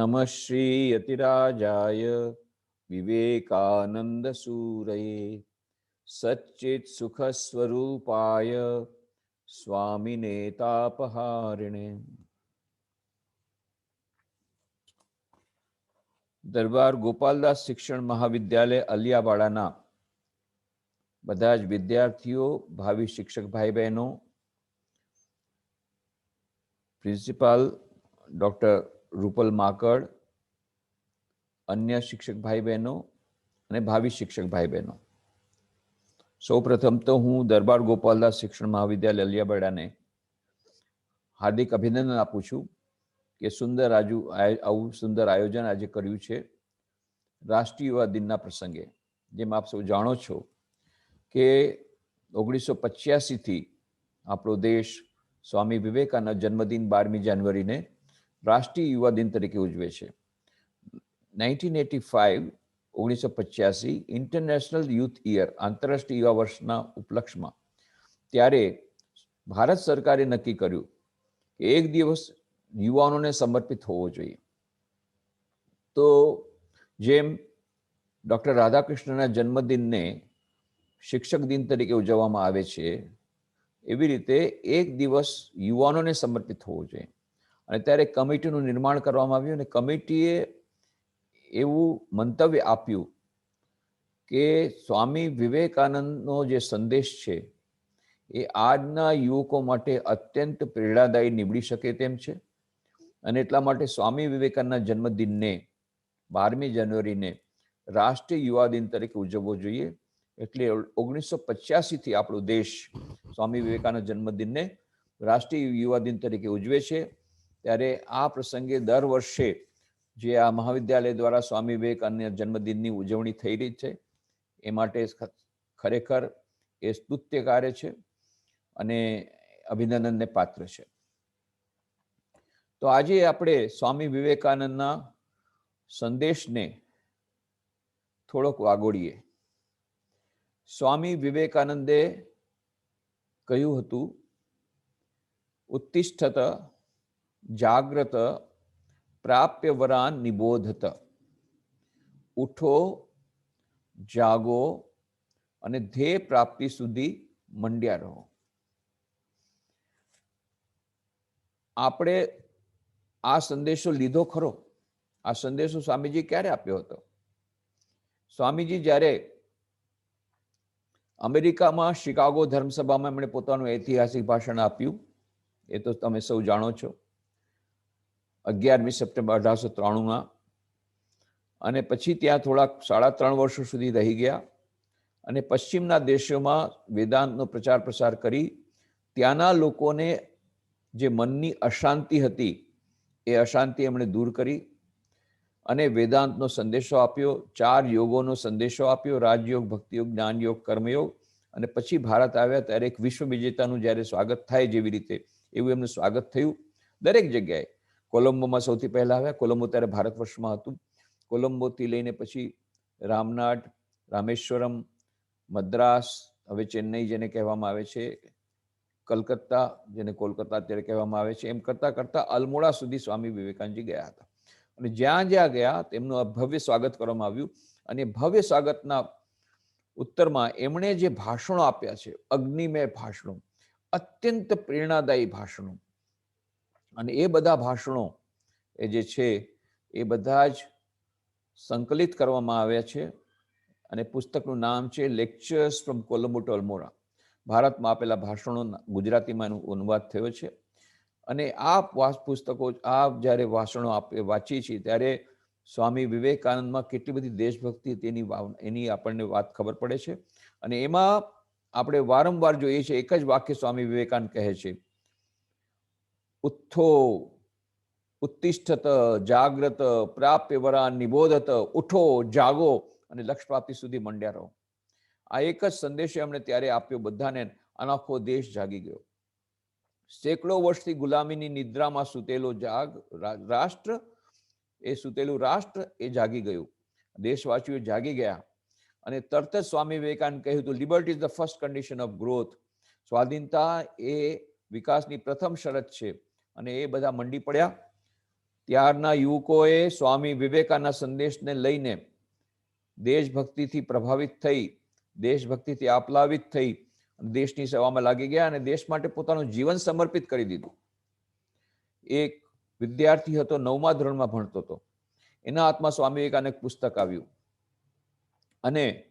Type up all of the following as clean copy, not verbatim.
नमः श्री यतिराजाय विवेकानंद सूरये सच्चित् सुख स्वरूपाय स्वामिने तापहारिणे। दरबार गोपालदास शिक्षण महाविद्यालय अलियावाड़ाना બધા જ વિદ્યાર્થીઓ, ભાવિ શિક્ષક ભાઈ બહેનો, પ્રિન્સિપાલ ડૉક્ટર રૂપલ માકડ, અન્ય શિક્ષક ભાઈ બહેનો અને ભાવિ શિક્ષક ભાઈ બહેનો, સૌપ્રથમ તો હું દરબાર ગોપાલદાસ શિક્ષણ મહાવિદ્યાલય અલિયાવાડાને હાર્દિક અભિનંદન આપું છું કે આવું સુંદર આયોજન આજે કર્યું છે રાષ્ટ્રીય યુવા દિનના પ્રસંગે. જેમ આપ સૌ જાણો છો કે 1985 થી આપણો દેશ સ્વામી વિવેકાનંદ જન્મદિન 12મી જાન્યુઆરીને રાષ્ટ્રીય યુવા દિન તરીકે ઉજવે છે. 1985 ઇન્ટરનેશનલ યુથ યર, આંતરરાષ્ટ્રીય યુવા વર્ષના ઉપલક્ષમાં ત્યારે ભારત સરકારે નક્કી કર્યું કે એક દિવસ યુવાનોને સમર્પિત હોવો જોઈએ. તો જેમ ડૉક્ટર રાધાકૃષ્ણના જન્મદિનને શિક્ષક દિન તરીકે ઉજવવામાં આવે છે, એવી રીતે એક દિવસ યુવાનોને સમર્પિત હોવો જોઈએ. અને ત્યારે કમિટીનું નિર્માણ કરવામાં આવ્યું અને કમિટીએ એવું મંતવ્ય આપ્યું કે સ્વામી વિવેકાનંદનો જે સંદેશ છે એ આજના યુવકો માટે અત્યંત પ્રેરણાદાયી નીવડી શકે તેમ છે. અને એટલા માટે સ્વામી વિવેકાનંદના જન્મદિનને 12મી જાન્યુઆરીને રાષ્ટ્રીય યુવા દિન તરીકે ઉજવવો જોઈએ. એટલે 1985 થી આપણો દેશ સ્વામી વિવેકાનંદ જન્મદિનને રાષ્ટ્રીય યુવા દિન તરીકે ઉજવે છે. ત્યારે આ પ્રસંગે દર વર્ષે જે આ મહાવિદ્યાલય દ્વારા સ્વામી વિવેકાનંદ જન્મદિનની ઉજવણી થઈ રહી છે એ માટે ખરેખર એ સ્તુત્ય કાર્ય છે અને અભિનંદનને પાત્ર છે. તો આજે આપણે સ્વામી વિવેકાનંદના સંદેશને થોડોક વાગોડીએ. સ્વામી વિવેકાનંદે કહ્યું હતું, ઉત્તિષ્ઠત જાગ્રત પ્રાપ્ય વરાન નિબોધત. ઉઠો, જાગો અને ધ્યેય પ્રાપ્તિ સુધી મંડ્યા રહો. આપણે આ સંદેશો લીધો ખરો. આ સંદેશો સ્વામીજી ક્યારે આપ્યો હતો? સ્વામીજી જ્યારે અમેરિકામાં શિકાગો ધર્મસભામાં એમણે પોતાનું ઐતિહાસિક ભાષણ આપ્યું, એ તો તમે સૌ જાણો છો, 11મી સપ્ટેમ્બર 1893. અને પછી ત્યાં થોડાક 3.5 વર્ષો સુધી રહી ગયા અને પશ્ચિમના દેશોમાં વેદાંતનો પ્રચાર પ્રસાર કરી ત્યાંના લોકોને જે મનની અશાંતિ હતી એ અશાંતિ એમણે દૂર કરી અને વેદાંતનો સંદેશો આપ્યો, 4 યોગોનો સંદેશો આપ્યો, રાજયોગ, ભક્તિયોગ, જ્ઞાનયોગ, કર્મયોગ. અને પછી ભારત આવ્યા ત્યારે એક વિશ્વ વિજેતાનું જ્યારે સ્વાગત થાય જેવી રીતે એવું એમનું સ્વાગત થયું દરેક જગ્યાએ. કોલંબોમાં સૌથી પહેલા આવ્યા. કોલંબો ત્યારે ભારત વર્ષમાં હતું. કોલંબોથી લઈને પછી રામનાથ, રામેશ્વરમ, મદ્રાસ, હવે ચેન્નઈ જેને કહેવામાં આવે છે, કલકત્તા જેને કોલકાતા અત્યારે કહેવામાં આવે છે, એમ કરતાં કરતાં અલમોડા સુધી સ્વામી વિવેકાનંદજી ગયા હતા. અને જ્યાં જ્યાં ગયા તેમનું ભવ્ય સ્વાગત કરવામાં આવ્યું. અને ભવ્ય સ્વાગતના ઉત્તરમાં એમણે જે ભાષણો આપ્યા છે, અગ્નિમય ભાષણો, અત્યંત પ્રેરણાદાયી ભાષણો, અને એ બધા ભાષણો એ જે છે એ બધા જ સંકલિત કરવામાં આવ્યા છે. અને પુસ્તકનું નામ છે lectures from Colombo two Almora. ભારતમાં આપેલા ભાષણો ગુજરાતીમાં એનો અનુવાદ થયો છે. અને આ પુસ્તકો, આ જ્યારે ભાષણો વાંચીએ છીએ ત્યારે સ્વામી વિવેકાનંદમાં કેટલી બધી દેશભક્તિ એની આપણને વાત ખબર પડે છે. અને એમાં આપણે વારંવાર જોઈએ છીએ એક જ વાક્ય સ્વામી વિવેકાનંદ કહે છે, ઉત્થો ઉત્તિષ્ઠત જાગ્રત પ્રાપ્ય વરાન નિબોધત. ઉઠો, જાગો અને લક્ષ્ય પ્રાપ્તિ સુધી મંડ્યા રહો. આ એક જ સંદેશ એમણે ત્યારે આપ્યો બધાને. આખો દેશ જાગી ગયો. સેંકડો વર્ષથી ગુલામીની નિદ્રામાં સૂતેલો રાષ્ટ્ર, એ સૂતેલું રાષ્ટ્ર એ જાગી ગયું. દેશવાસીઓ જાગી ગયા અને તરત જ સ્વામી વિવેકાનંદ કહ્યું હતું, liberty is the first condition of growth. સ્વાધીનતા એ વિકાસની પ્રથમ શરત છે. અને એ બધા મંડી પડ્યા ત્યારના યુવકોએ સ્વામી વિવેકાનંદના સંદેશને લઈને દેશભક્તિથી પ્રભાવિત થઈ, દેશભક્તિથી આપ્લાવિત થઈ, દેશની સેવામાં લાગી ગયા અને દેશ માટે પોતાનું જીવન સમર્પિત કરી દીધું. એક વિદ્યાર્થી હતો, 9મા ધોરણમાં ભણતો હતો. એના હાથમાં સ્વામી વિવેકાનંદ પુસ્તક આવ્યું અને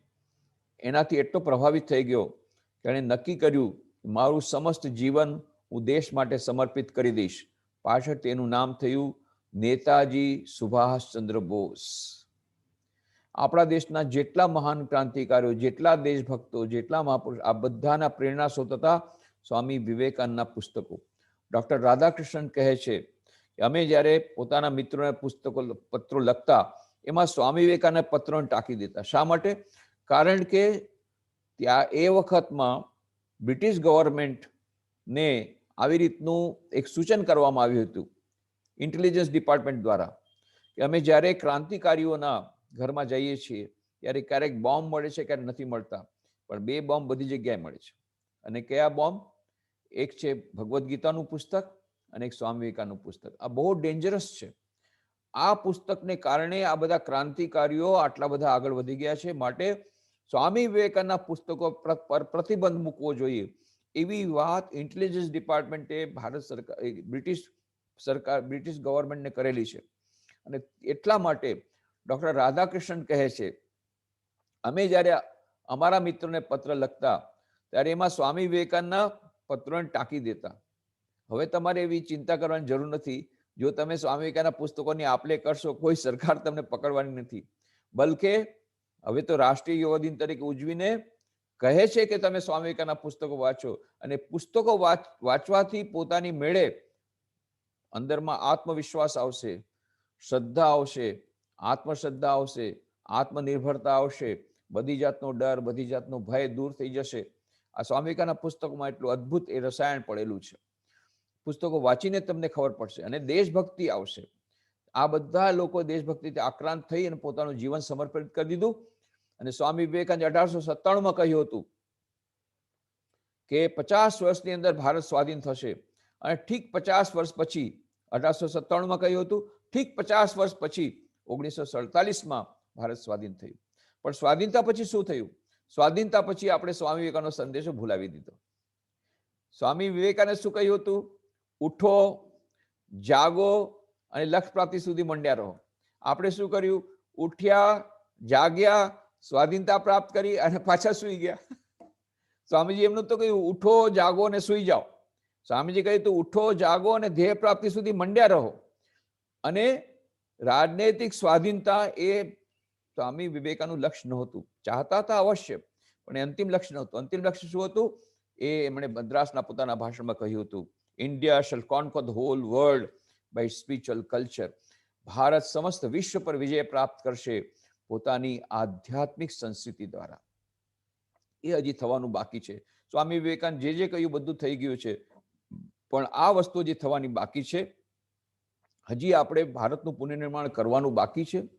એનાથી એટલો પ્રભાવિત થઈ ગયો કે એણે નક્કી કર્યું, મારું સમસ્ત જીવન હું દેશ માટે સમર્પિત કરી દઈશ. પાછળ તેનું નામ થયું નેતાજી સુભાષચંદ્ર બોઝ. આપણા દેશના જેટલા મહાન ક્રાંતિકારીઓ, જેટલા દેશભક્તો, જેટલા મહાપુરુષ, આ બધાના પ્રેરણા સ્ત્રોત હતા સ્વામી વિવેકાનંદના પુસ્તકો. ડોક્ટર રાધાકૃષ્ણન કહે છે કે અમે જ્યારે પોતાના મિત્રોને પત્રો લખતા, એમાં સ્વામી વિવેકાનંદ પત્રોને ટાંકી દેતા. શા માટે? કારણ કે ત્યાં એ વખતમાં બ્રિટિશ ગવર્મેન્ટને આવી રીતનું એક સૂચન કરવામાં આવ્યું હતું ઇન્ટેલિજન્સ ડિપાર્ટમેન્ટ દ્વારા કે અમે જ્યારે ક્રાંતિકારીઓના ઘરમાં જઈએ છીએ ત્યારે ક્યારેક બોમ્બ મળે છે, ક્યારેક નથી મળતા, પણ 2 બોમ્બ બધી જગ્યાએ મળે છે. અને કયા બોમ્બ? એક છે ભગવદ્ ગીતાનું પુસ્તક અને એક સ્વામી વિવેકાનંદનું પુસ્તક. આ બહુ ડેન્જરસ છે. આ પુસ્તકને કારણે આ બધા ક્રાંતિકારીઓ આટલા બધા આગળ વધી ગયા છે. માટે સ્વામી વિવેકાનંદના પુસ્તકો પર પ્રતિબંધ મૂકવો જોઈએ એવી વાત ઇન્ટેલિજન્સ ડિપાર્ટમેન્ટે ભારત સરકાર, બ્રિટિશ ગવર્મેન્ટને કરેલી છે. અને એટલા માટે ડોક્ટર રાધાકૃષ્ણન કહે છે, અમે જ્યારે અમારા મિત્રોને પત્ર લખતા ત્યારે એમાં સ્વામી વિવેકાનંદના પત્રોને ટાંકી દેતા. હવે તમારે એવી ચિંતા કરવાની જરૂર નથી. જો તમે સ્વામી વિવેકાનંદના પુસ્તકોની આપ-લે કરશો, કોઈ સરકાર તમને પકડવાની નથી. બલકે હવે તો રાષ્ટ્રીય યુવા દિન તરીકે ઉજવીને કહે છે કે તમે સ્વામી વિવેકાનંદના પુસ્તકો વાંચો, અને પુસ્તકો વાંચવાથી પોતાની મેળે અંદરમાં આત્મવિશ્વાસ આવશે, શ્રદ્ધા આવશે, આત્મશ્રદ્ધા આવશે, આત્મનિર્ભરતા આવશે, બધી જાતનો ડર, બધી જાતનો ભય દૂર થઈ જશે. આ સ્વામી વિવેકાનંદના પુસ્તકોમાં એટલું અદ્ભુત એ રસાયણ પડેલું છે. પુસ્તકો વાંચીને તમને ખબર પડશે અને દેશભક્તિ આવશે. આ બધા લોકો દેશભક્તિથી આક્રાંત થઈ અને પોતાનું જીવન સમર્પિત કરી દીધું. અને સ્વામી વિવેકાનંદે 1897માં કહ્યું હતું કે 50 વર્ષની અંદર ભારત સ્વાધીન થશે. અને ઠીક 50 વર્ષ પછી 1897માં કહ્યું હતું, ઠીક 50 વર્ષ પછી 1947માં ભારત સ્વાધીન થયું. પણ સ્વાધીનતા પછી શું થયું? સ્વાધીનતા પછી આપણે સ્વામી વિવેકાનંદનો સંદેશો ભૂલાવી દીધો. સ્વામી વિવેકાનંદે શું કહ્યું હતું? ઉઠો, જાગો અને લક્ષ્ય પ્રાપ્તિ સુધી મંડ્યા રહો. આપણે શું કર્યું? ઉઠ્યા, જાગ્યા, સ્વાધીનતા પ્રાપ્ત કરી અને પાછા સુઈ ગયા. સ્વામીજી એમનું તો કહ્યું ઉઠો, જાગો અને સુઈ જાઓ. સ્વામીજી કહ્યું તો ઉઠો, જાગો અને ધ્યેય પ્રાપ્તિ સુધી મંડ્યા રહો. અને રાજનૈતિક સ્વાધીનતા એ સ્વામી વિવેકાનંદનું લક્ષ્ય નહોતું. ચાહતા હતા અવશ્ય, પણ અંતિમ લક્ષ્ય નહોતું. અંતિમ લક્ષ્ય શું હતું? એ એમણે મદ્રાસના પોતાના ભાષણમાં કહ્યું હતું, India shall conquer the whole world by spiritual culture. Bharat સમસ્ત વિશ્વ પર વિજય પ્રાપ્ત કરશે પોતાની આધ્યાત્મિક સંસ્કૃતિ દ્વારા. એ હજી થવાનું બાકી છે. સ્વામી વિવેકાનંદ જે કહ્યું બધું થઈ ગયું છે, પણ આ વસ્તુ જે થવાની બાકી છે. હજી આપણે ભારતનું પુનર્નિર્માણ કરવાનું બાકી છે.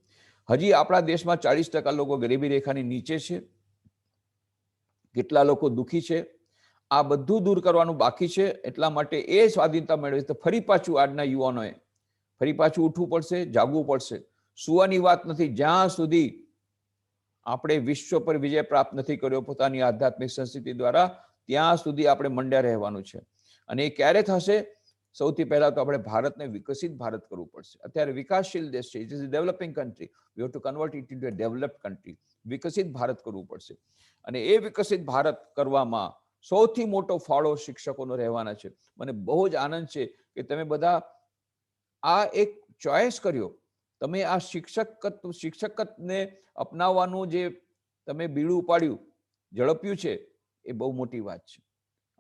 હજી આપણા દેશમાં 40% લોકો ગરીબી રેખાની નીચે છે. કેટલા લોકો દુઃખી છે. આ બધું દૂર કરવાનું બાકી છે. એટલા માટે એ સ્વાધીનતા મેળવે તો ફરી પાછું આજના યુવાનોએ ફરી પાછું ઉઠવું પડશે, જાગવું પડશે. સુવાની વાત નથી. જ્યાં સુધી આપણે વિશ્વ પર વિજય પ્રાપ્ત નથી કર્યો પોતાની આધ્યાત્મિક સંસ્કૃતિ દ્વારા, ત્યાં સુધી આપણે મંડ્યા રહેવાનું છે. અને એ ક્યારે થશે? સૌથી પહેલા તો આપણે ભારતને વિકસિત ભારત કરવું પડશે. અત્યારે વિકાસશીલ દેશ છે, it is a developing country. We have to convert it into a developed country. વિકસિત ભારત કરવું પડશે. અને એ વિકસિત ભારત કરવામાં સૌથી મોટો ફાળો શિક્ષકોનો રહેવાના છે. મને બહુ જ આનંદ છે કે તમે બધા આ એક ચોઇસ કર્યો. તમે આ શિક્ષકને અપનાવવાનું જે તમે બીડું ઉપાડ્યું, ઝડપ્યું છે, એ બહુ મોટી વાત છે.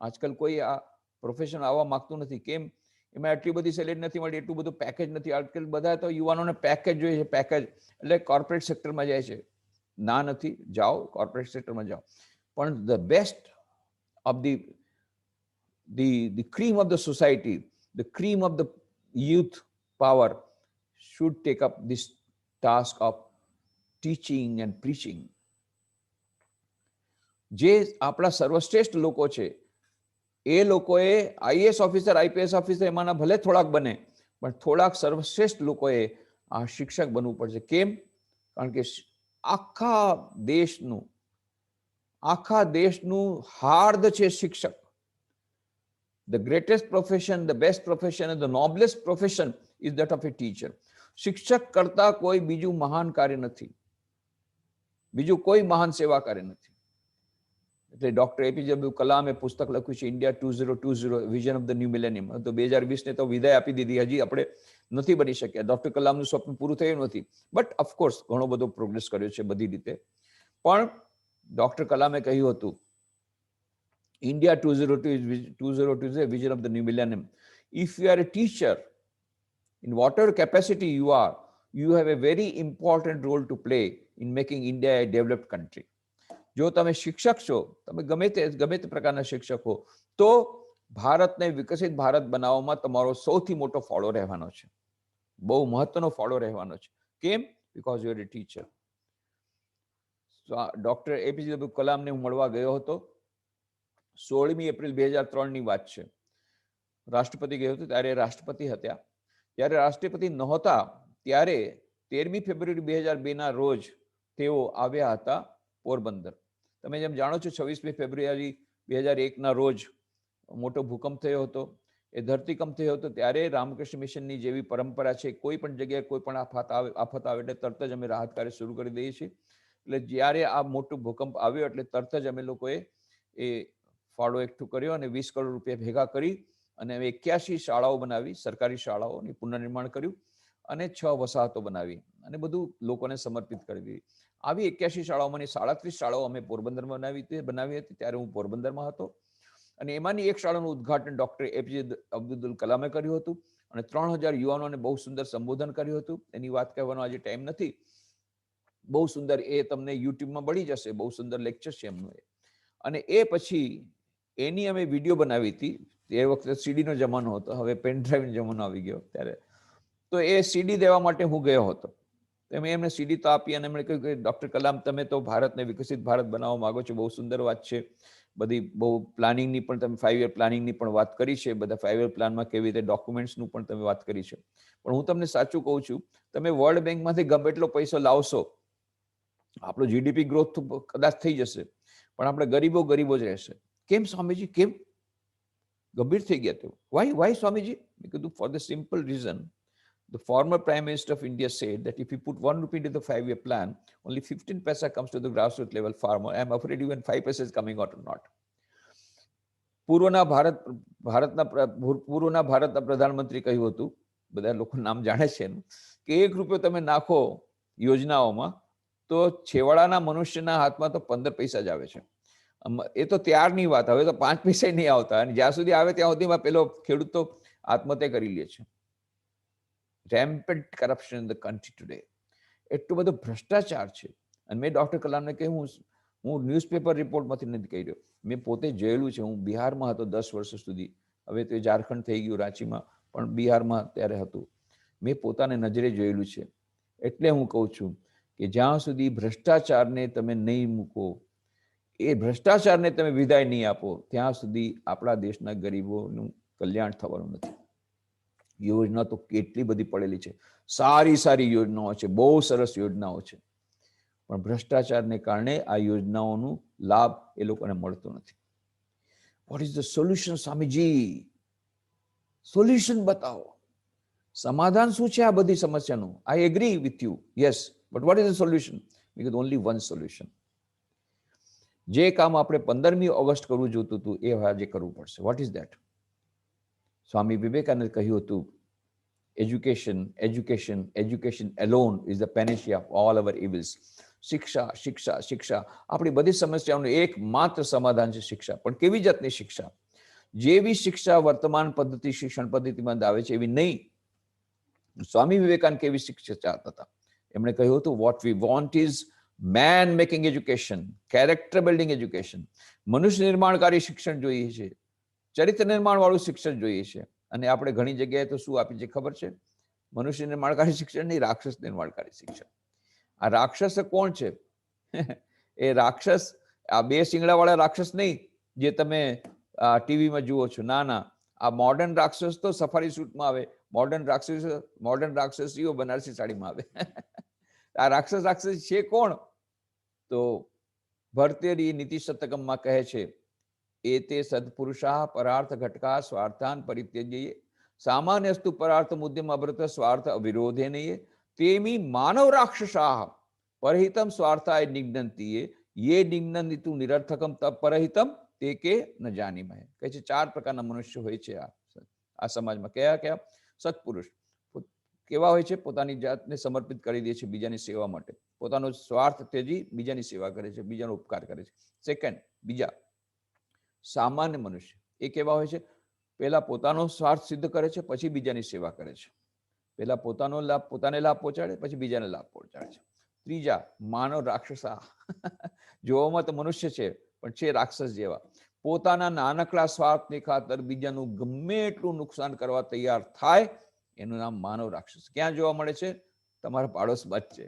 આજકાલ કોઈ આ પ્રોફેશન આવવા માંગતું નથી. કેમ? એમાં એટલી બધી સેલેરી નથી મળતી, એટલું બધું પેકેજ નથી. આજકાલ બધા તો યુવાનોને પેકેજ જોઈએ છે. પેકેજ એટલે કોર્પોરેટ સેક્ટરમાં જાય છે. ના નથી, જાઓ કોર્પોરેટ સેક્ટરમાં જાઓ. પણ the best of the cream of the society, the cream of the youth power should take up this task of teaching and preaching. જે આપણા સર્વશ્રેષ્ઠ લોકો છે એ લોકોએ આઈએએસ ઓફિસર, આઈપીએસ ઓફિસર એમાંના ભલે થોડાક બને, પણ થોડાક સર્વશ્રેષ્ઠ લોકોએ આ શિક્ષક બનવું પડશે. કેમ? કારણ કે આખા દેશનું હાર્દ છે શિક્ષક. The greatest profession, the best profession and the noblest profession is that of a teacher. શિક્ષક કરતા કોઈ બીજું મહાન કાર્ય નથી, બીજું કોઈ મહાન સેવા કાર્ય નથી. એટલે ડોક્ટર એપીજે અબ્દુલ કલામે પુસ્તક લખ્યું છે India 2020 vision of the new millennium. તો 2020 તો વિદાય આપી દીધી, હજી આપણે નથી બની શક્યા. ડોક્ટર કલામનું સ્વપ્ન પૂરું થયું નથી, બટ ઓફકોર્સ ઘણો બધો પ્રોગ્રેસ કર્યો છે બધી રીતે. પણ ડોક્ટર કલામે કહ્યું હતું India 2020 is a vision of the new millennium. If you are a teacher, in whatever capacity you are, you have a very important role to play in making India a developed country. જો તમે શિક્ષક છો, તમે ગમે તે પ્રકારના શિક્ષક હો, તો ભારતને વિકસિત ભારત બનાવવામાં તમારો સૌથી મોટો ફાળો રહેવાનો છે, બહુ મહત્વનો ફાળો રહેવાનો છે. કેમ? Because you are a teacher. Doctor APJ Abdul કલામને હું મળવા ગયો હતો. 16મી એપ્રિલ 2003ની વાત છે. રાષ્ટ્રપતિ ગયો હતો ત્યારે રાષ્ટ્રપતિ હતા. જ્યારે રાષ્ટ્રપતિ નહોતા ત્યારે 13મી ફેબ્રુઆરી 2002ના રોજ તેઓ આવ્યા હતા પોરબંદર. તમે જેમ જાણો છો 26મી ફેબ્રુઆરી 2001ના રોજ મોટો ભૂકંપ થયો હતો, એ ધરતીકંપ થયો હતો. ત્યારે રામકૃષ્ણ મિશનની જેવી પરંપરા છે, કોઈ પણ જગ્યાએ કોઈ પણ આફત આવે એટલે તરત જ અમે રાહત કાર્ય શરૂ કરી દઈએ છીએ. એટલે જ્યારે આ મોટો ભૂકંપ આવ્યો એટલે તરત જ અમે લોકોએ એ ફાળો એકઠું કર્યો અને 20 કરોડ રૂપિયા ભેગા કરી અને 81 શાળાઓ બનાવી, સરકારી શાળાઓની પુનર્નિર્માણ કર્યું અને 6 વસાહતો બનાવી અને બધું લોકોને સમર્પિત કરી દીધી. આવી 81 શાળાઓમાંની 37 શાળાઓ અમે પોરબંદરમાં બનાવી હતી. ત્યારે હું પોરબંદરમાં હતો અને એમાંની એક શાળાનું ઉદ્ઘાટન ડોક્ટર એપીજે અબ્દુલ કલામે કર્યું હતું અને 3000 યુવાનોને બહુ સુંદર સંબોધન કર્યું હતું. એની વાત કહેવાનો આજે ટાઈમ નથી. બહુ સુંદર, એ તમને યુટ્યુબમાં મળી જશે, બહુ સુંદર લેક્ચર છે એમનું. અને એ પછી એની અમે વિડીયો બનાવી હતી. એ વખતે સીડીનો જમાનો હતો, હવે પેનડ્રાઈવનો જમાનો આવી ગયો ત્યારે. તો એ સીડી દેવા માટે હું ગયો હતો. મેં એમને સીડી તો આપી અને એમણે કહ્યું કે ડોક્ટર કલામ, તમે તો ભારતને વિકસિત ભારત બનાવવા માંગો છો, બહુ સુંદર વાત છે. બધી બહુ પ્લાનિંગની પણ તમે 5 યર પ્લાનિંગની પણ વાત કરી છે. બધા 5 યર પ્લાનમાં કેવી રીતે ડોક્યુમેન્ટ્સનું પણ તમે વાત કરી છે. પણ હું તમને સાચું કહું છું, તમે વર્લ્ડ બેંકમાંથી ગમે એટલો પૈસો લાવશો, આપણો જીડીપી ગ્રોથ કદાચ થઈ જશે, પણ આપણે ગરીબો જ રહેશે. કેમ સ્વામીજી? કેમ? ગંભીર થઈ ગયા તેઓ. વાય સ્વામીજી? મેં કીધું for the simple reason, the former Prime Minister of India said that if you put 1 rupee into the 5-year plan, only 15 paisa comes to the grassroots level farmer. I am afraid even 5 paisa is coming out or not. પૂર્વના ભારતના પ્રધાનમંત્રી કહ્યું હતું, બધા લોકો નામ જાણે છે, કે 1 રૂપિયો તમે નાખો યોજનાઓમાં તો છેવાડાના મનુષ્યના હાથમાં તો 15 પૈસા જ આવે છે. એ તો ત્યારની વાત, હવે તો 5 પૈસા નહીં આવતા. અને જ્યાં સુધી આવે ત્યાં સુધીમાં પેલો ખેડૂત તો આત્મહત્યા કરી લે છે. rampant corruption in the country today. એટલો બધો ભ્રષ્ટાચાર છે. અને મેં ડોક્ટર કલામને કહ્યું, હું ન્યૂઝપેપર રિપોર્ટમાંથી નથી કહી રહ્યો, મેં પોતે જોયેલું છે. હું બિહારમાં હતો 10 વર્ષ સુધી, હવે તો ઝારખંડ થઈ ગયું રાંચીમાં, પણ બિહારમાં ત્યારે હતું. મેં પોતાને નજરે જોયેલું છે. એટલે હું કહું છું કે જ્યાં સુધી ભ્રષ્ટાચારને તમે નહીં મૂકો, એ ભ્રષ્ટાચારને તમે વિદાય નહીં આપો, ત્યાં સુધી આપણા દેશના ગરીબોનું કલ્યાણ થવાનું નથી. યોજના તો કેટલી બધી પડેલી છે, સારી યોજનાઓ છે, બહુ સરસ યોજનાઓ છે, પણ ભ્રષ્ટાચારને કારણે આ યોજનાઓનો લાભ એ લોકોને મળતો નથી. What is the solution Swamiji? Solution બતાવો. સમાધાન શું છે આ બધી સમસ્યાનું? I agree with you, yes, but what is the solution? Because only one solution. જે કામ આપણે 15મી ઓગસ્ટ કરવું જોતું હતું એ આજે કરવું પડશે. What is that? Swami Vivekananda કહ્યું હતું, education alone is the panacea of all our evils. શિક્ષા. આપણી બધી સમસ્યાઓનું એકમાત્ર સમાધાન છે શિક્ષા. પણ કેવી જાતની શિક્ષા? જેવી શિક્ષા વર્તમાન શિક્ષણ પદ્ધતિમાં આવે છે એવી નહીં. સ્વામી વિવેકાનંદ કેવી શિક્ષા ચાહતા હતા? એમણે કહ્યું હતું, what we want is man making education, character building education. મનુષ્ય નિર્માણકારી શિક્ષણ જોઈએ છે, ચરિત્ર નિર્માણ વાળું શિક્ષણ જોઈએ છે. અને આપણે ઘણી જગ્યાએ તો શું આપી છે ખબર છે? મનુષ્ય નિર્માણકારી શિક્ષણ નહીં, રાક્ષસ નિર્માણકારી શિક્ષણ. આ રાક્ષસ કોણ છે? એ રાક્ષસ આ 2 શિંગડા વાળા રાક્ષસ નહીં જે તમે ટીવીમાં જુઓ છો. ના, આ મોડર્ન રાક્ષસ તો સફારી સૂટમાં આવે, મોડર્ન રાક્ષસીઓ બનારસી સાડીમાં આવે. આ રાક્ષસ છે કોણ? તો ભર્તૃહરિ નીતિ શતકમમાં કહે છે, એતે સદપુરુષા પરાર્થ ઘટકા સ્વાર્થાન પરિત્યજ્ય સામાન્યસ્તુ પરાર્થ મુદ્યમ અભૃત સ્વાર્થ અવિરોધેનયે તેમી માનવ રાક્ષસા પરહિતમ સ્વાર્થાય નિગ્નંતીએ યે નિગ્નંતિતુ નિરર્થકમ તપ પરહિતમ તે કે ન જાનીમહે. કહે છે 4 પ્રકારના મનુષ્ય હોય છે આ સમાજમાં. કયા કયા? સત્પુરુષ કેવા હોય છે? પોતાની જાતને સમર્પિત કરી દે છે બીજાની સેવા માટે, પોતાનો સ્વાર્થ ત્યજી બીજાની સેવા કરે છે, બીજાનો ઉપકાર કરે છે. સેકન્ડ, બીજા સામાન્ય મનુષ્ય, એ કેવા હોય છે? પહેલા પોતાનો સ્વાર્થ સિદ્ધ કરે છે, પછી બીજાની સેવા કરે છે. પહેલા પોતાને લાભ પહોંચાડે, પછી બીજાને લાભ પહોંચાડે છે. ત્રીજા, માનવ રાક્ષસા. જોવામાં તો મનુષ્ય છે પણ છે રાક્ષસ જેવા. પોતાના નાનકડા સ્વાર્થની ખાતર બીજાનું ગમે એટલું નુકસાન કરવા તૈયાર થાય, એનું નામ માનવ રાક્ષસ. ક્યાં જોવા મળે છે? તમારા પાડોશમાં જ છે.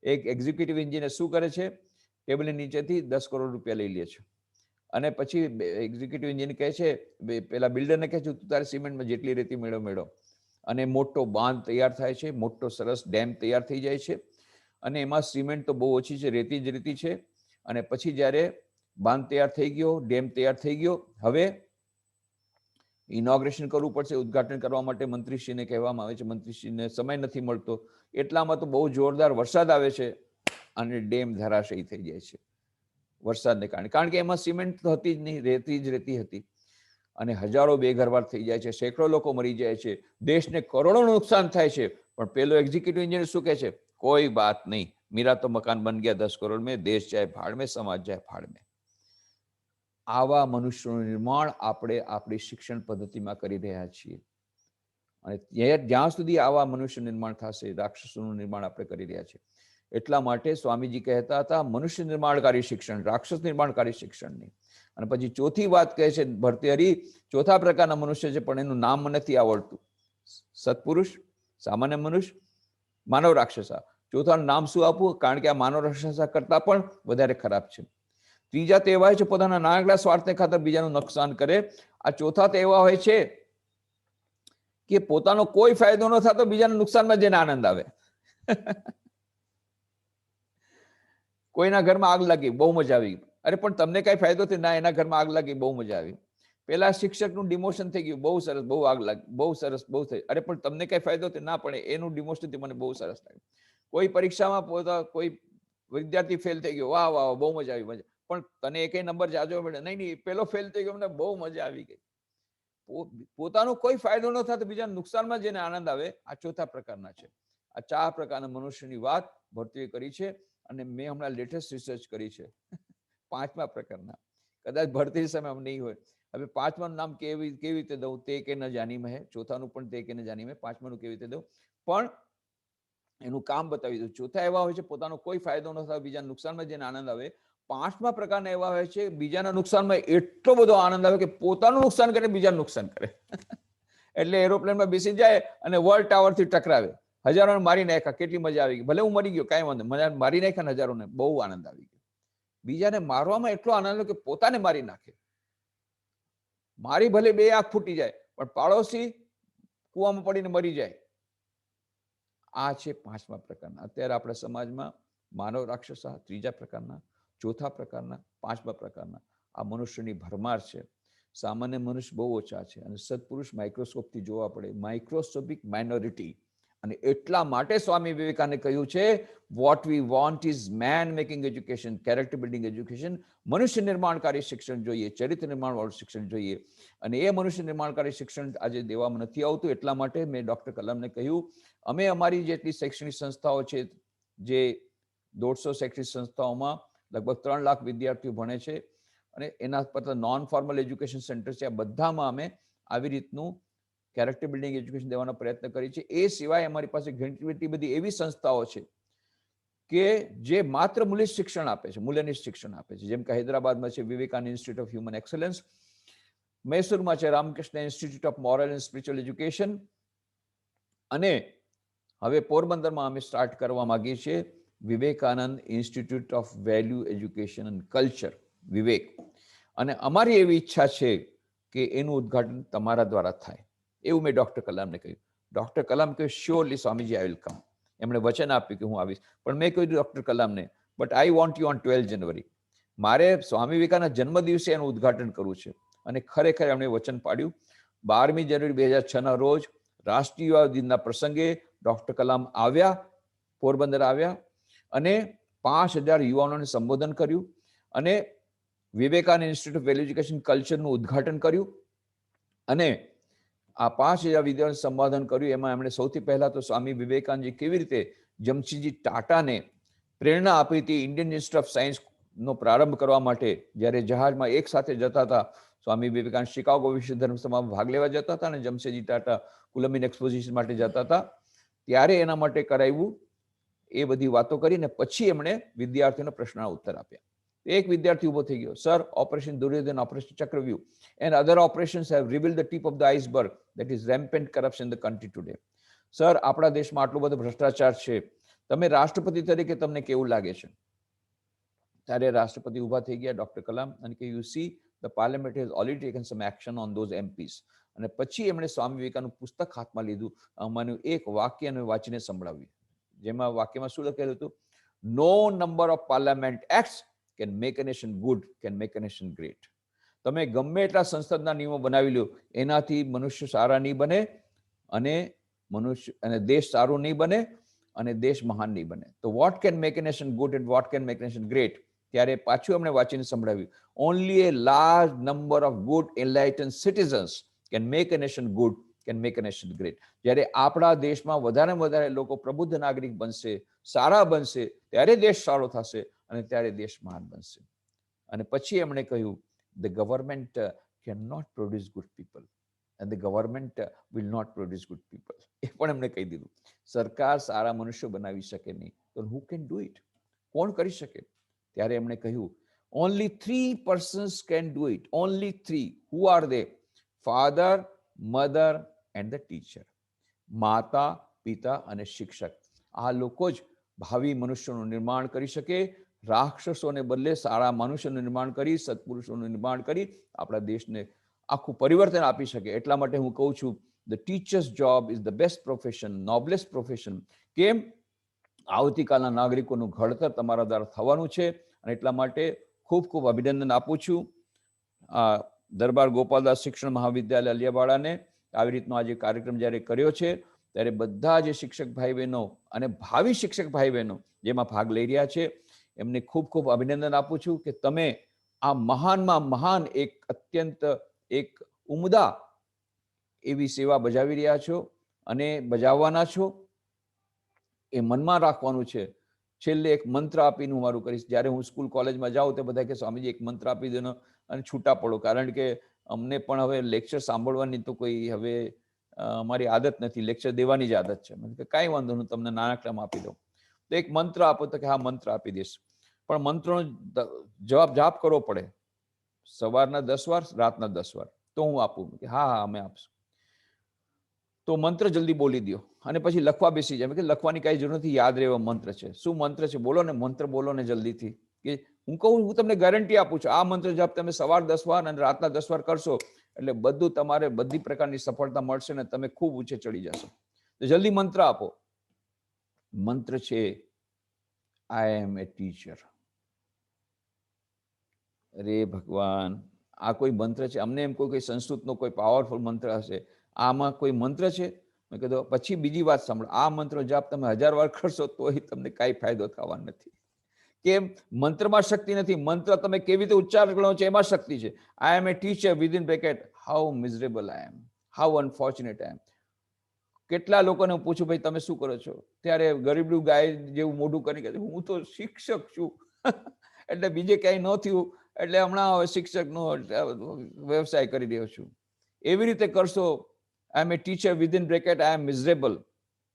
એક એક્ઝિક્યુટિવ એન્જિનિયર શું કરે છે? ટેબલની નીચેથી 10 કરોડ રૂપિયા લઈ લે છે અને પછી એક્ઝિક્યુટિવ એન્જિનિયર કહે છે, પેલા બિલ્ડરને કહે છે, તું તારે સિમેન્ટમાં જેટલી રેતી મેળો. અને મોટો બાંધ તૈયાર થાય છે, મોટો સરસ ડેમ તૈયાર થઈ જાય છે. અને એમાં સિમેન્ટ તો બહુ ઓછી છે, રેતી જ રેતી છે. અને પછી જ્યારે બાંધ તૈયાર થઈ ગયો, ડેમ તૈયાર થઈ ગયો, હવે ઇનોગ્રેશન કરવું પડશે. ઉદઘાટન કરવા માટે મંત્રીશ્રીને કહેવામાં આવે છે, મંત્રીશ્રીને સમય નથી મળતો. એટલામાં તો બહુ જોરદાર વરસાદ આવે છે અને ડેમ ધરાશયી થઈ જાય છે વરસાદને કારણે. કારણ કે એમાં સિમેન્ટ તો હતી જ નહીં, રેતી જ રેતી હતી. અને હજારો બેઘરવાર થઈ જાય છે, સેંકડો લોકો મરી જાય છે, દેશને કરોડોનું નુકસાન થાય છે. પણ પેલો એક્ઝિક્યુટિવ એન્જિનિયર શું કહે છે? કોઈ બાત નહીં, मेरा तो मकान बन गया 10 करोड़ में, देश जाए भाड़ में, समाज जाए भाड़ में. આવા મનુષ્યનું નિર્માણ આપણે આપણી શિક્ષણ પદ્ધતિમાં કરી રહ્યા છીએ. અને જ્યાં સુધી આવા મનુષ્ય નિર્માણ થશે, રાક્ષસોનું નિર્માણ આપણે કરી રહ્યા છીએ. એટલા માટે સ્વામીજી કહેતા હતા, મનુષ્ય નિર્માણકારી શિક્ષણ, રાક્ષસ નિર્માણકારી શિક્ષણ નહીં. અને પછી ચોથી વાત કહે છે ભર્તૃહરિ, ચોથા પ્રકારના મનુષ્ય છે પણ એનું નામ મને નથી આવડતું. સત્પુરુષ, સામાન્ય મનુષ્ય, માનવ રાક્ષસા. ચોથાનું નામ શું આપવું? કારણ કે આ માનવ રાક્ષસા કરતા પણ વધારે ખરાબ છે. ત્રીજા તો એવા હોય છે પોતાના નાનકડા સ્વાર્થને ખાતર બીજાનું નુકસાન કરે. આ ચોથા તો એવા હોય છે કે પોતાનો કોઈ ફાયદો ન થતો, બીજાના નુકસાનમાં જેને આનંદ આવે. કોઈના ઘરમાં આગ લાગી, બહુ મજા આવી. અરે પણ તમને કઈ ફાયદો થયો? ના, એના ઘરમાં આગ લાગી, બહુ મજા આવી. પેલા શિક્ષકનું ડિમોશન થઈ ગયું, બહુ સરસ, બહુ આગ લાગી, બહુ સરસ, બહુ થઈ. અરે પણ તમને કઈ ફાયદો થયો? ના, પણ એનું ડિમોશન થી મને બહુ સરસ લાગ્યું. કોઈ પરીક્ષામાં કોઈ વિદ્યાર્થી ફેલ થઈ ગયો, વાહ વાહ, બહુ મજા આવી, મજા. પણ તને એકે નંબર જાજો મળે નહીં, પેલો ફેલ થઈ ગયો, મને બહુ મજા આવી ગઈ. પોતાનો કોઈ ફાયદો ન થાય તો બીજા નુકસાનમાં જેને આનંદ આવે, આ ચોથા પ્રકારના છે. આ 4 પ્રકારના મનુષ્યની વાત ભર્તૃએ કરી છે. અને મેં હમણાં લેટેસ્ટ રિસર્ચ કરી છે 5મા પ્રકારના. કદાચ ભર્તૃ સમય નહીં હોય. હવે 5માનું નામ કેવી રીતે દઉં? તે કે ન જાની મેં. ચોથાનું પણ તે કે ન જાની મેં. 5માનું કેવી રીતે દઉં? પણ એનું કામ બતાવી દઉં. ચોથા એવા હોય છે પોતાનો કોઈ ફાયદો ન થાય, બીજા નુકસાનમાં જેને આનંદ આવે. 5મા પ્રકારના એવા હોય છે બીજાના નુકસાનમાં એટલો બધો આનંદ આવે કે પોતાનું નુકસાન કરે, બીજાનું નુકસાન કરે. એટલે એરોપ્લેનમાં બેસી જાય અને વર્લ્ડ ટાવરથી ટકરાવે, હજારોને મારી નાખ્યા, કેટલી મજા આવી ગઈ. ભલે હું મરી ગયો, કાંઈ વાંધો, મને મારી નાખ્યા ને હજારોને, બહુ આનંદ આવી ગયો. બીજાને મારવામાં એટલો આનંદ આવ્યો કે પોતાને મારી નાખે. મારી ભલે 2 આંખ ફૂટી જાય, પણ પાડોશી કૂવામાં પડીને મરી જાય. આ છે 5મા પ્રકારના. અત્યારે આપણા સમાજમાં માનવ રાક્ષસા ત્રીજા પ્રકારના, ચોથા પ્રકારના, 5મા પ્રકારના આ મનુષ્યની ભરમાર છે. સામાન્ય મનુષ્ય બહુ ઓછા છે અને સત્પુરુષ માઇક્રોસ્કોપથી જોવા પડે, માઇક્રોસ્કોપિક માઇનોરિટી. અને એટલા માટે સ્વામી વિવેકાનંદે કહ્યું છે, what we want is man making education, character building education. મનુષ્ય નિર્માણકારી શિક્ષણ જોઈએ, ચરિત્ર નિર્માણવાળું શિક્ષણ જોઈએ. અને એ મનુષ્ય નિર્માણકારી શિક્ષણ આજે દેવામાં નથી આવતું. એટલા માટે મેં ડૉક્ટર કલામને કહ્યું, અમે અમારી જેટલી શૈક્ષણિક સંસ્થાઓ છે, જે 150 શૈક્ષણિક સંસ્થાઓમાં લગભગ 3 લાખ વિદ્યાર્થીઓ ભણે છે અને એના પર નોન ફોર્મલ એજ્યુકેશન સેન્ટર છે, આ બધામાં અમે આવી રીતનું કેરેક્ટર બિલ્ડિંગ એજ્યુકેશન દેવાનો પ્રયત્ન કરી છે. એ સિવાય અમારી પાસે ઘણી બધી એવી સંસ્થાઓ છે કે જે માત્ર મૂલ્ય શિક્ષણ આપે છે, મૂલ્યનિષ્ઠ શિક્ષણ આપે છે. જેમ કે હૈદરાબાદમાં છે Vivekananda institute of human excellence, મૈસૂરમાં છે Ramakrishna institute of moral and spiritual education, અને હવે પોરબંદરમાં અમે સ્ટાર્ટ કરવા માંગીએ છીએ Vivekananda institute of value education and culture, Vivek. અને અમારી એવી ઈચ્છા છે કે એનું ઉદ્ઘાટન તમારા દ્વારા થાય, એવું મેં ડૉક્ટર કલામને કહ્યું. ડૉક્ટર કલામ કહ્યું surely Swamiji I will come. એમણે વચન આપ્યું કે હું આવીશ. પણ મેં કહ્યું ડૉક્ટર કલામને, but I want you on 12 January. મારે સ્વામી વિવેકાનંદના જન્મદિવસે એનું ઉદ્ઘાટન કરવું છે. અને ખરેખર એમણે વચન પાડ્યું. 12મી જાન્યુઆરી 2006ના રોજ રાષ્ટ્રીય યુવા દિનના પ્રસંગે ડૉક્ટર કલામ આવ્યા, પોરબંદર આવ્યા અને 5000 યુવાનોને સંબોધન કર્યું અને Vivekananda institute of value education કલ્ચરનું ઉદ્ઘાટન કર્યું. અને આ 5000 વિદ્યાર્થીઓને સંબોધન કર્યું. એમાં એમણે સૌથી પહેલા તો સ્વામી વિવેકાનંદજી કેવી રીતે જમશેદજી ટાટાને પ્રેરણા આપી હતી ઇન્ડિયન ઇન્સ્ટિટ્યૂટ ઓફ સાયન્સનો પ્રારંભ કરવા માટે. જ્યારે જહાજમાં એક સાથે જતા હતા, સ્વામી વિવેકાનંદ શિકાગો વિશ્વ ધર્મ સભામાં ભાગ લેવા જતા હતા અને જમશેદજી ટાટા કોલંબિયન એક્સપોઝિશન માટે જતા હતા, ત્યારે એના માટે કરાવ્યું. એ બધી વાતો કરીને પછી એમણે વિદ્યાર્થીઓને પ્રશ્નના ઉત્તર આપ્યા. એક વિદ્યાર્થી ઉભો થઈ ગયો, sir, operation Duryodhan, operation Chakravyuh and other operations have revealed the tip of the iceberg that is rampant corruption in the country today. Sir, આપણા દેશમાં આટલો બધો ભ્રષ્ટાચાર છે, તમે રાષ્ટ્રપતિ તરીકે તમને કેવું લાગે છે? ત્યારે રાષ્ટ્રપતિ ઉભા થઈ ગયા ડૉક્ટર કલામ અને કે you see the parliament has already taken some action on those MPs. અને પછી એમણે સ્વામી વિવેકાનંદનું પુસ્તક હાથમાં લીધું. આમાંનું એક વાક્ય અને વાંચીને સંભળાવ્યું, જેમાં વાક્યમાં શું લખેલું હતું? No number of parliament acts can make a nation good, can make a nation great. તમે ગમે એટલા સંસદના નિયમો બનાવી લો, એનાથી મનુષ્ય સારા નહીં બને અને દેશ સારું નહીં બને અને દેશ મહાન નહીં બને. તો what can make a nation good and what can make a nation great? ત્યારે પાછું એમણે વાંચીને સંભળાવ્યું, only a large number of good enlighten citizens can make a nation good, can make a nation great. જ્યારે આપણા દેશમાં વધારે વધારે લોકો પ્રબુદ્ધ નાગરિક બનશે, સારા બનશે, ત્યારે દેશ સારો થશે અને ત્યારે દેશ મહાન બનશે. અને પછી એમણે કહ્યું, the government can not produce good people and the government will not produce good people. એ પણ એમણે કહી દીધું. સરકાર સારા મનુષ્યો બનાવી શકે નહીં, તો હુ કેન ડુ ઇટ? કોણ કરી શકે? ત્યારે એમણે કહ્યું, only 3 persons can do it, only 3. Who are they? Father, mother and the teacher. માતા, પિતા અને શિક્ષક. આ લોકો જ ભાવિ મનુષ્યનું નિર્માણ કરી શકે. રાક્ષસોને બદલે સારા મનુષ્યનું નિર્માણ કરી, સત્પુરુષોનું નિર્માણ કરી આપણા દેશને આખું પરિવર્તન આપી શકે. એટલા માટે હું કહું છું, the teacher's job is the best profession, noblest profession. કેમ? આવતીકાલના નાગરિકોનું ઘડતર તમારા દ્વારા થવાનું છે. અને એટલા માટે ખૂબ ખૂબ અભિનંદન આપું છું દરબાર ગોપાલદાસ શિક્ષણ મહાવિદ્યાલય અલિયાવાડાને. આવી રીતનો આજે કાર્યક્રમ જ્યારે કર્યો છે, ત્યારે બધા જે શિક્ષક ભાઈ બહેનો અને ભાવિ શિક્ષક ભાઈ બહેનો જેમાં ભાગ લઈ રહ્યા છે, એમને ખૂબ ખૂબ અભિનંદન આપું છું કે તમે આ મહાનમાં મહાન એક અત્યંત એક ઉમદા એવી સેવા બજાવી રહ્યા છો અને બજાવવાના છો. એ મનમાં રાખવાનું છે. છેલ્લે એક મંત્ર આપીને હું મારું કરીશ. જ્યારે હું સ્કૂલ કોલેજમાં જાઉં તો બધા કે સ્વામીજી એક મંત્ર આપી દેનો અને છૂટા પડો, કારણ કે અમને પણ હવે લેક્ચર સાંભળવાની તો કોઈ હવે અમારી આદત નથી, લેક્ચર દેવાની જ આદત છે. કે કાંઈ વાંધો નહીં, તમને નાનકડામાં આપી દઉં. તો એક મંત્ર આપો, તો કે હા મંત્ર આપી દઈશ, પણ મંત્રનો જાપ કરવો પડે. સવારના 10 વાર, રાતના 10 વાર. તો હું આપું કે હા હા અમે આપશું. તો મંત્ર જલ્દી બોલી દો અને પછી લખવા બેસી જાય. કે લખવાની કાંઈ જરૂર નથી, યાદ રહેવો મંત્ર છે. શું મંત્ર છે? બોલો ને, મંત્ર બોલો ને જલ્દીથી. કે હું કહું, હું તમને ગેરંટી આપું છું, આ મંત્ર જાપ તમે સવાર 10 વાર અને રાતના 10 વાર કરશો એટલે બધું તમારે બધી પ્રકારની સફળતા મળશે ને તમે ખૂબ ઊંચે ચડી જશો. તો જલ્દી મંત્ર આપો. મંત્ર છે, આઈ એમ એ ટીચર. અરે ભગવાન, આ કોઈ મંત્ર છે? અમને એમ કોઈ સંસ્કૃતનો કોઈ પાવરફુલ મંત્ર હશે, આમાં કોઈ મંત્ર છે? મેં કીધું પછી બીજી વાત સાંભળો, આ મંત્ર જાપ તમે 1000 વાર કરશો તોય તમને કાંઈ ફાયદો થવાનો નથી. કેમ? મંત્રમાં શક્તિ નથી. મંત્ર તમે કેવી રીતે ઉચ્ચાર કરો છો એમાં શક્તિ છે. I am a teacher within bracket, how miserable I am, how unfortunate I am. કેટલા લોકોને હું પૂછું, ભાઈ તમે શું કરો છો? ત્યારે ગરીબડું ગાય જેવું મોઢું કરી કે હું તો શિક્ષક છું. એટલે બીજે ક્યાંય ન થયું એટલે હમણાં હવે શિક્ષકનો વ્યવસાય કરી રહ્યો છું. એવી રીતે કરશો, I am a teacher within bracket, I M miserable.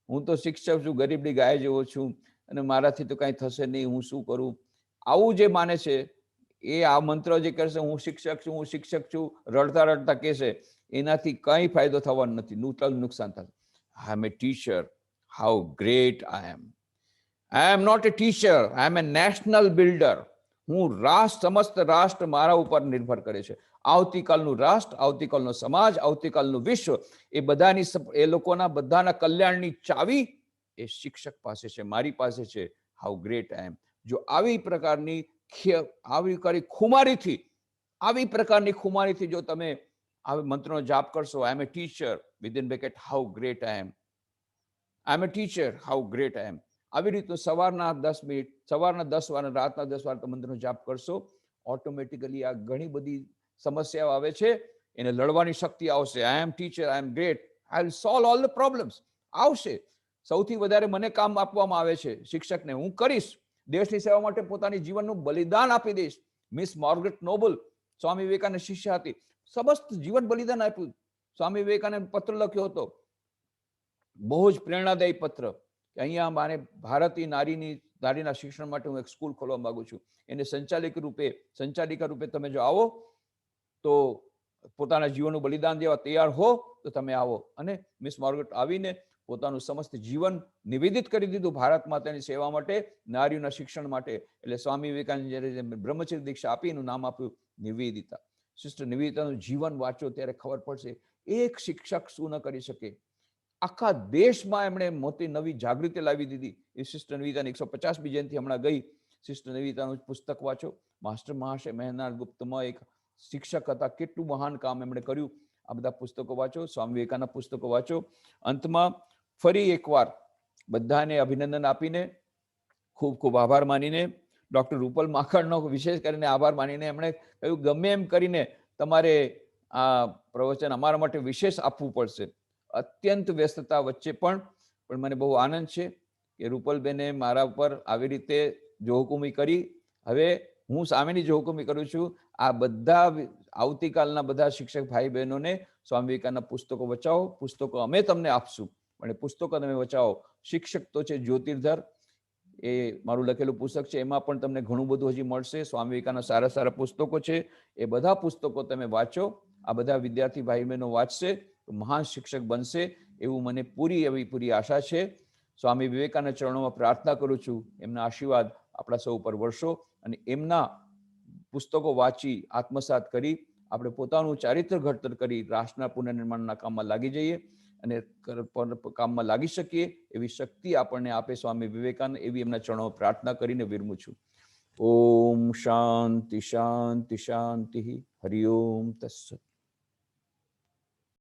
હું તો શિક્ષક છું, ગરીબની ગાય જેવો છું અને મારાથી તો કાંઈ થશે નહીં, હું શું કરું? આવું જે માને છે એ આ મંત્ર જે કરશે, હું શિક્ષક છું, હું શિક્ષક છું, રડતા રડતા કહેશે, એનાથી કંઈ ફાયદો થવાનો નથી, નુકસાન થશે. I am a teacher, how great I am. I am not a teacher, I am a national builder. હું સમસ્ત રાષ્ટ્ર મારા ઉપર નિર્ભર કરે છે. આવતીકાલનું રાષ્ટ્ર, આવતીકાલનો સમાજ, આવતીકાલનું વિશ્વ, એ બધાની એ લોકોના બધાના કલ્યાણની ચાવી એ શિક્ષક પાસે છે, મારી પાસે છે. હાઉ ગ્રેટ આઈ એમ. જો આવી પ્રકારની આવી પ્રકારની ખુમારીથી જો તમે આવી મંત્રનો જાપ કરશો, I am a teacher, within bracket how great I am, I am a teacher, how great I am. આવી રીતનું સવારના 10 મિનિટ, સવારના 10 વાર, રાતના 10 વાર મંત્રનો જાપ કરશો, ઓટોમેટિકલી આ ઘણી બધી સમસ્યાઓ આવે છે, એને લડવાની શક્તિ આવશે. I am teacher, I am great, I will solve all the problems. આવશે. સૌથી વધારે મને કામ આપવામાં આવે છે શિક્ષકને, હું કરીશ. દેશની સેવા માટે પોતાની જીવનનું બલિદાન આપી દઈશ. Miss Margaret Nobel, Swami Vivekananda શિષ્ય હતી, સમસ્ત જીવન બલિદાન આપ્યું. સ્વામી વિવેકાનંદ પત્ર લખ્યો હતો, બહુ જ પ્રેરણાદાયી પત્ર, કે અહીંયા મારે ભારતીય નારીના શિક્ષણ માટે હું એક સ્કૂલ ખોલવા માંગુ છું. એને સંચાલિકા રૂપે તમે જો આવો તો પોતાના જીવનનું બલિદાન દેવા તૈયાર હો તો તમે આવો. અને મિસ માર્ગરેટ આવીને પોતાનું સમસ્ત જીવન નિવેદિત કરી દીધું ભારત માતાની સેવા માટે, નારીઓના શિક્ષણ માટે. એટલે સ્વામી વિવેકાનંદ જ્યારે બ્રહ્મચર્ય દીક્ષા આપી, એનું નામ આપ્યું નિવેદિતા. સિસ્ટર નિવેદિતાનું જીવન વાંચો ત્યારે ખબર પડશે એક શિક્ષક શું ન કરી શકે. આખા દેશમાં એમણે મોટી નવી જાગૃતિ લાવી દીધી. એ સિસ્ટર નિવેદિતાની 150મી જયંતિ હમણાં ગઈ. સિસ્ટર નિવેદિતાનું પુસ્તક વાંચો. માસ્ટર મહાશય મહેનાર ગુપ્તમાં એક શિક્ષક હતા, કેટલું મહાન કામ એમણે કર્યું. આ બધા પુસ્તકો વાંચો, સ્વામી વિવેકાનંદ પુસ્તકો વાંચો. અંતમાં ફરી એકવાર બધાને અભિનંદન આપીને, ખૂબ ખૂબ આભાર માનીને, ડૉક્ટર રૂપલ માખણનો વિશેષ કરીને આભાર માનીને, એમણે કહ્યું ગમે એમ કરીને તમારે આ પ્રવચન અમારા માટે વિશેષ આપવું પડશે. અત્યંત વ્યસ્તતા વચ્ચે પણ મને બહુ આનંદ છે કે રૂપલબેને મારા ઉપર આવી રીતે જોહુકુમી કરી. હવે હું સામેની જોહુકુમી કરું છું, આ બધા આવતીકાલના બધા શિક્ષક ભાઈ બહેનોને સ્વામી વિવેકાનંદના પુસ્તકો વચાવો. પુસ્તકો અમે તમને આપશું, પણ એ પુસ્તકો તમે વચાવો. શિક્ષક તો છે જ્યોતિર્ધર, એ મારું લખેલું પુસ્તક છે, એમાં પણ તમને ઘણું બધું હજી મળશે. સ્વામી વિવેકાનંદ સારા સારા પુસ્તકો છે, એ બધા પુસ્તકો તમે વાંચો. આ બધા વિદ્યાર્થી ભાઈ બહેનો વાંચશે તો મહાન શિક્ષક બનશે, એવું મને પૂરી આશા છે. સ્વામી વિવેકાનંદ ચરણોમાં પ્રાર્થના કરું છું, એમના આશીર્વાદ આપણા સૌ ઉપર વર્ષો, અને એમના પુસ્તકો વાંચી આત્મસાત કરી આપણે પોતાનું ચારિત્ર ઘડતર કરી રાષ્ટ્રના પુનર્નિર્માણના કામમાં લાગી જઈએ અને કામમાં લાગી શકીએ એવી શક્તિ આપણને આપે સ્વામી વિવેકાનંદ, એવી એમના ચરણોમાં પ્રાર્થના કરીને વિરમું છું. ઓમ શાંતિ શાંતિ શાંતિ. હરિ ઓમ તત્સત.